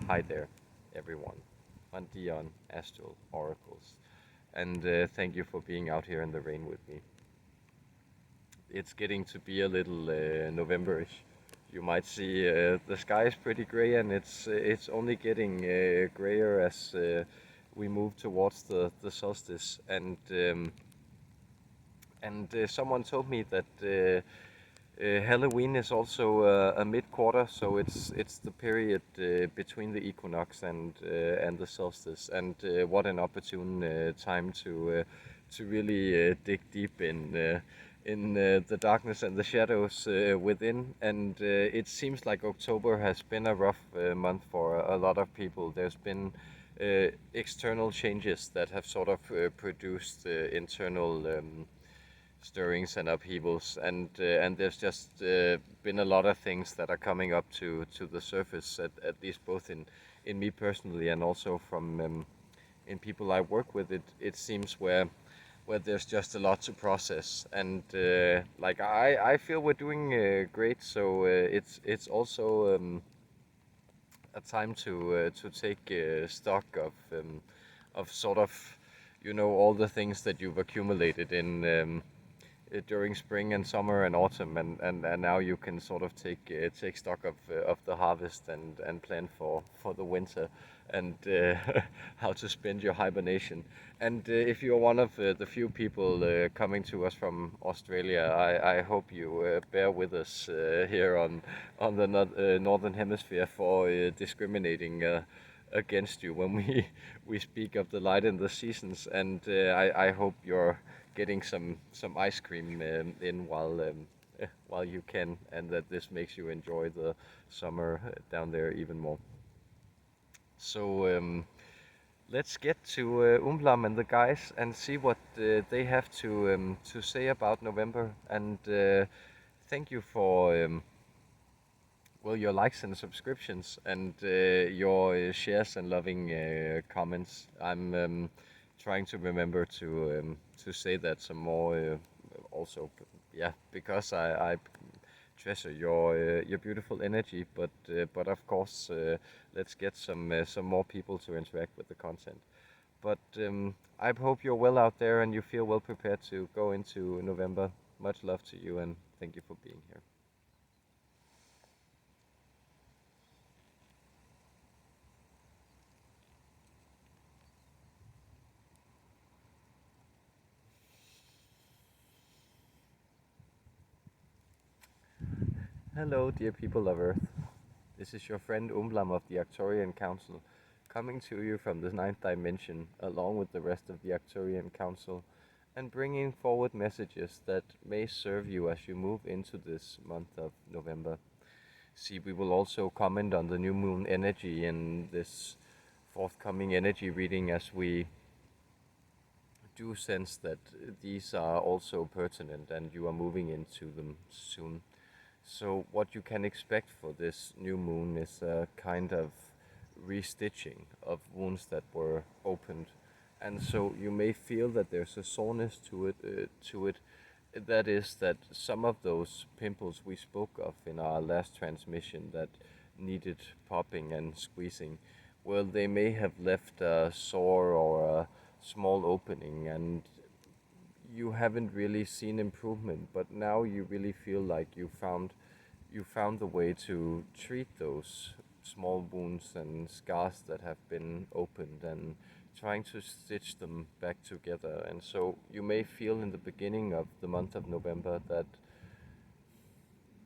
Hi there, everyone. I'm Dion, Astral Oracles, and thank you for being out here in the rain with me. It's getting to be a little Novemberish. You might see the sky is pretty gray, and it's only getting grayer as we move towards the solstice. And someone told me that Halloween is also a mid-quarter, so it's the period between the equinox and the solstice. And what an opportune time to really dig deep in the darkness and the shadows within. And it seems like October has been a rough month for a lot of people. There's been external changes that have sort of produced internal stirrings and upheavals, and there's just been a lot of things that are coming up to the surface, at least both in me personally and also from in people I work with. It seems where there's just a lot to process, and like I feel we're doing great. So it's also a time to take stock of sort of, you know, all the things that you've accumulated in during spring and summer and autumn, and now you can sort of take stock of the harvest and plan for the winter, and how to spend your hibernation. And if you're one of the few people coming to us from Australia, I hope you bear with us here on the northern hemisphere for discriminating against you when we speak of the light in the seasons. And I hope you're getting some ice cream in while you can, and that this makes you enjoy the summer down there even more. So let's get to Umblam and the guys and see what they have to say about November. And thank you for well, your likes and subscriptions, and your shares and loving comments. I'm trying to remember to say that some more. Also, yeah, because I treasure your beautiful energy. But of course, let's get some more people to interact with the content. But I hope you're well out there and you feel well prepared to go into November. Much love to you, and thank you for being here. Hello, dear people of Earth. This is your friend Umblam of the Arcturian Council, coming to you from the ninth dimension, along with the rest of the Arcturian Council, and bringing forward messages that may serve you as you move into this month of November. See, we will also comment on the new moon energy in this forthcoming energy reading, as we do sense that these are also pertinent and you are moving into them soon. So what you can expect for this new moon is a kind of restitching of wounds that were opened, and so you may feel that there's a soreness to it. That is, that some of those pimples we spoke of in our last transmission that needed popping and squeezing, well, they may have left a sore or a small opening, and you haven't really seen improvement, but now you really feel like you found the way to treat those small wounds and scars that have been opened, and trying to stitch them back together. And so you may feel in the beginning of the month of November that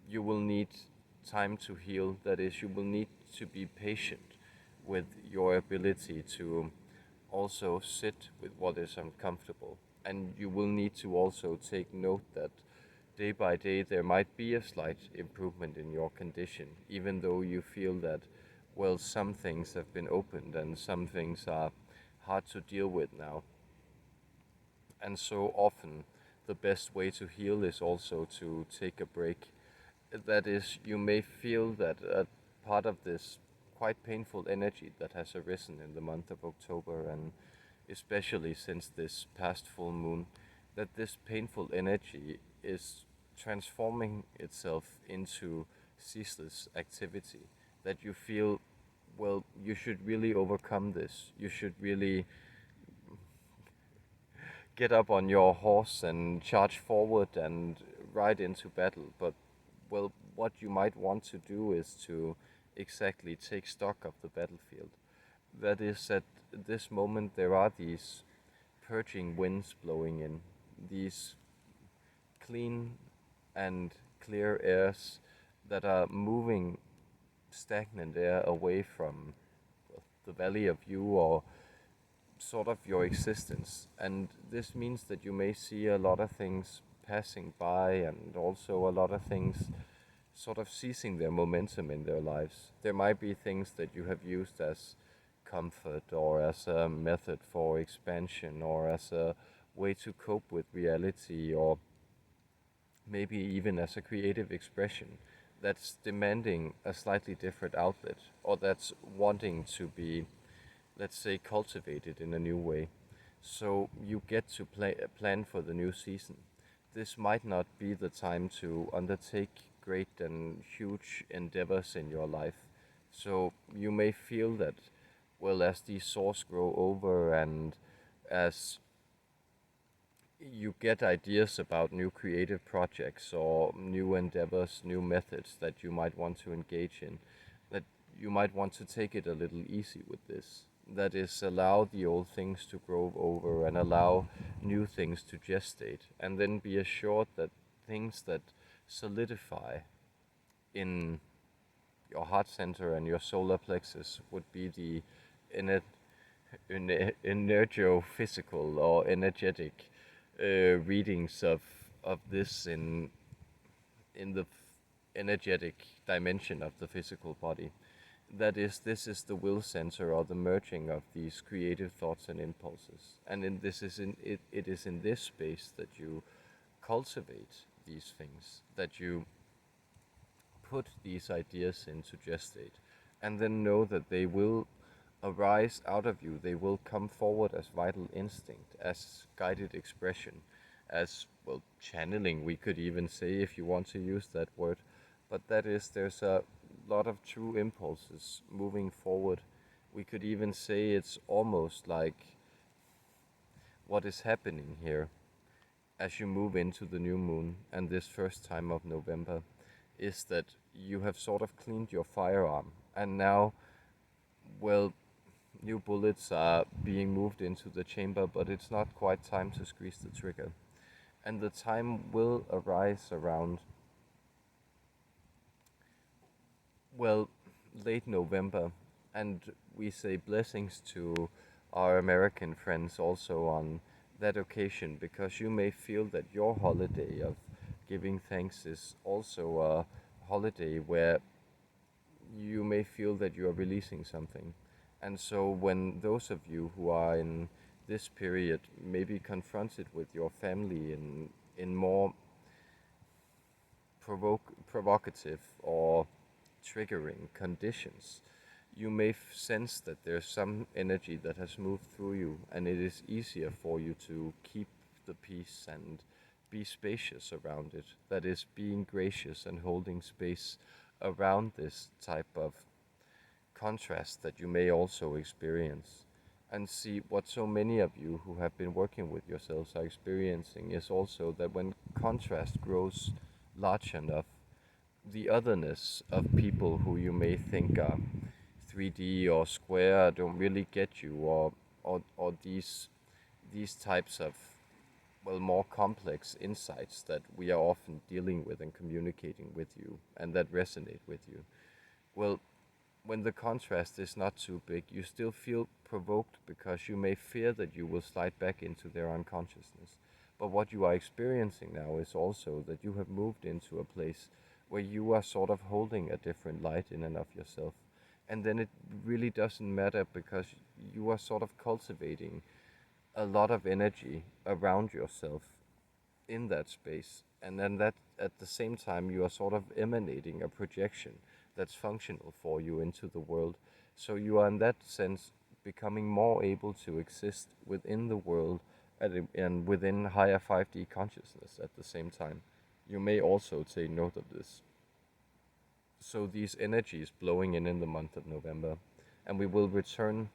you will need time to heal. That is, you will need to be patient with your ability to also sit with what is uncomfortable. And you will need to also take note that day by day there might be a slight improvement in your condition, even though you feel that, well, some things have been opened and some things are hard to deal with now. And so often, the best way to heal is also to take a break. That is, you may feel that a part of this quite painful energy that has arisen in the month of October, and especially since this past full moon, that this painful energy is transforming itself into ceaseless activity. That you feel well, you should really overcome this. You should really get up on your horse and charge forward and ride into battle. But, well, what you might want to do is to exactly take stock of the battlefield. That is, at this moment, there are these purging winds blowing in, these clean and clear airs that are moving stagnant air away from the valley of you or sort of your existence. And this means that you may see a lot of things passing by and also a lot of things sort of ceasing their momentum in their lives. There might be things that you have used as comfort or as a method for expansion or as a way to cope with reality or maybe even as a creative expression that's demanding a slightly different outlet or that's wanting to be, let's say, cultivated in a new way. So you get to plan for the new season. This might not be the time to undertake great and huge endeavors in your life. So you may feel that, well, as these sores grow over and as you get ideas about new creative projects or new endeavors, new methods that you might want to engage in, that you might want to take it a little easy with this. That is, allow the old things to grow over and allow new things to gestate, and then be assured that things that solidify in your heart center and your solar plexus would be the ener- energophysical or energetic readings of this in the energetic dimension of the physical body. That is, this is the will center or the merging of these creative thoughts and impulses, and it is in this space that you cultivate these things, that you put these ideas into gestate, and then know that they will arise out of you. They will come forward as vital instinct, as guided expression, as, well, channeling, we could even say, if you want to use that word. But that is, there's a lot of true impulses moving forward. We could even say it's almost like what is happening here as you move into the new moon and this first time of November is that you have sort of cleaned your firearm, and now, well, new bullets are being moved into the chamber, but it's not quite time to squeeze the trigger. And the time will arise around, well, late November, and we say blessings to our American friends also on that occasion, because you may feel that your holiday of giving thanks is also a holiday where you may feel that you are releasing something. And so when those of you who are in this period may be confronted with your family in more provocative or triggering conditions, you may sense that there's some energy that has moved through you, and it is easier for you to keep the peace and be spacious around it. That is, being gracious and holding space around this type of contrast that you may also experience. And see, what so many of you who have been working with yourselves are experiencing is also that when contrast grows large enough, the otherness of people who you may think are 3D or square don't really get you, or these types of, well, more complex insights that we are often dealing with and communicating with you and that resonate with you. Well, when the contrast is not too big, you still feel provoked because you may fear that you will slide back into their unconsciousness. But what you are experiencing now is also that you have moved into a place where you are sort of holding a different light in and of yourself. And then it really doesn't matter because you are sort of cultivating a lot of energy around yourself in that space. And then that at the same time you are sort of emanating a projection that's functional for you into the world. So you are in that sense becoming more able to exist within the world and within higher 5D consciousness at the same time. You may also take note of this. So these energies blowing in the month of November, And we will return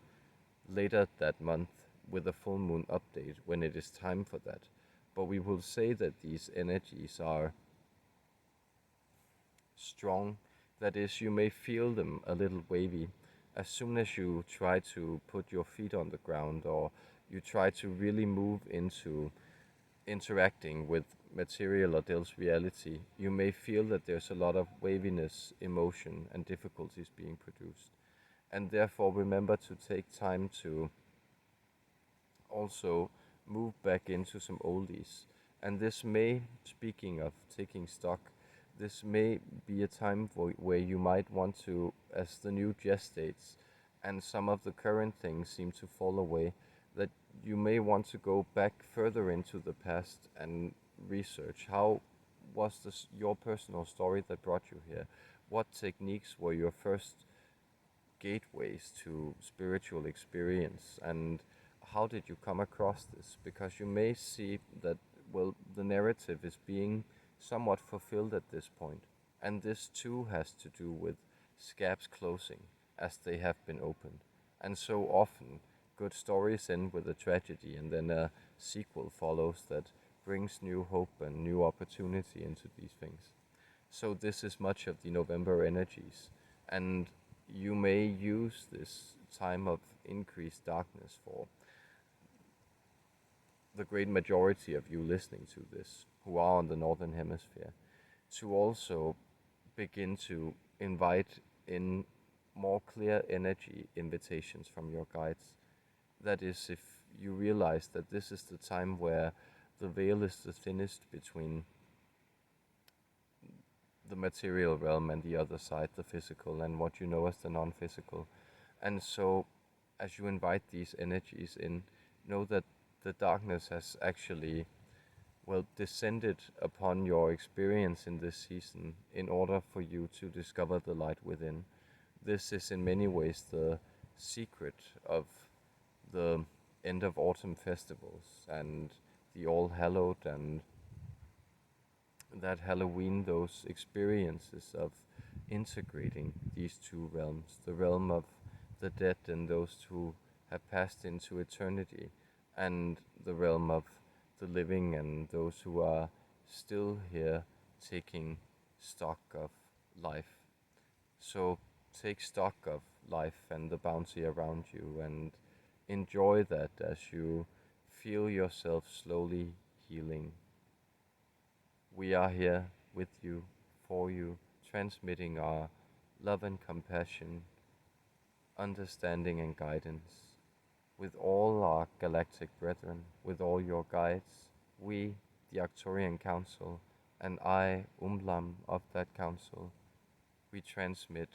later that month with a full moon update when it is time for that. But we will say that these energies are strong. That is, you may feel them a little wavy as soon as you try to put your feet on the ground, or you try to really move into interacting with material or Dell's reality. You may feel that there's a lot of waviness, emotion, and difficulties being produced. And therefore, remember to take time to also move back into some oldies. And this may, speaking of taking stock, this may be a time where you might want to, as the new gestates and some of the current things seem to fall away, that you may want to go back further into the past and research how was this your personal story that brought you here? What techniques were your first gateways to spiritual experience, and how did you come across this? Because you may see that, well, the narrative is being somewhat fulfilled at this point, and this too has to do with scabs closing as they have been opened. And so often, good stories end with a tragedy, and then a sequel follows that brings new hope and new opportunity into these things. So this is much of the November energies, and you may use this time of increased darkness for the great majority of you listening to this who are on the Northern Hemisphere to also begin to invite in more clear energy invitations from your guides. That is, if you realize that this is the time where the veil is the thinnest between the material realm and the other side, the physical, and what you know as the non-physical. And so, as you invite these energies in, know that the darkness has actually, well, descended upon your experience in this season in order for you to discover the light within. This is in many ways the secret of the end of autumn festivals and the All Hallowed and that Halloween, those experiences of integrating these two realms, the realm of the dead and those who have passed into eternity, and the realm of the living and those who are still here taking stock of life. So take stock of life and the bounty around you, and enjoy that as you feel yourself slowly healing. We are here with you, for you, transmitting our love and compassion, understanding and guidance, with all our galactic brethren, with all your guides, we, the Arcturian Council, and I, Umblam of that council, we transmit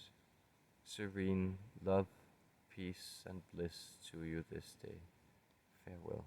serene love, peace, and bliss to you this day. Farewell.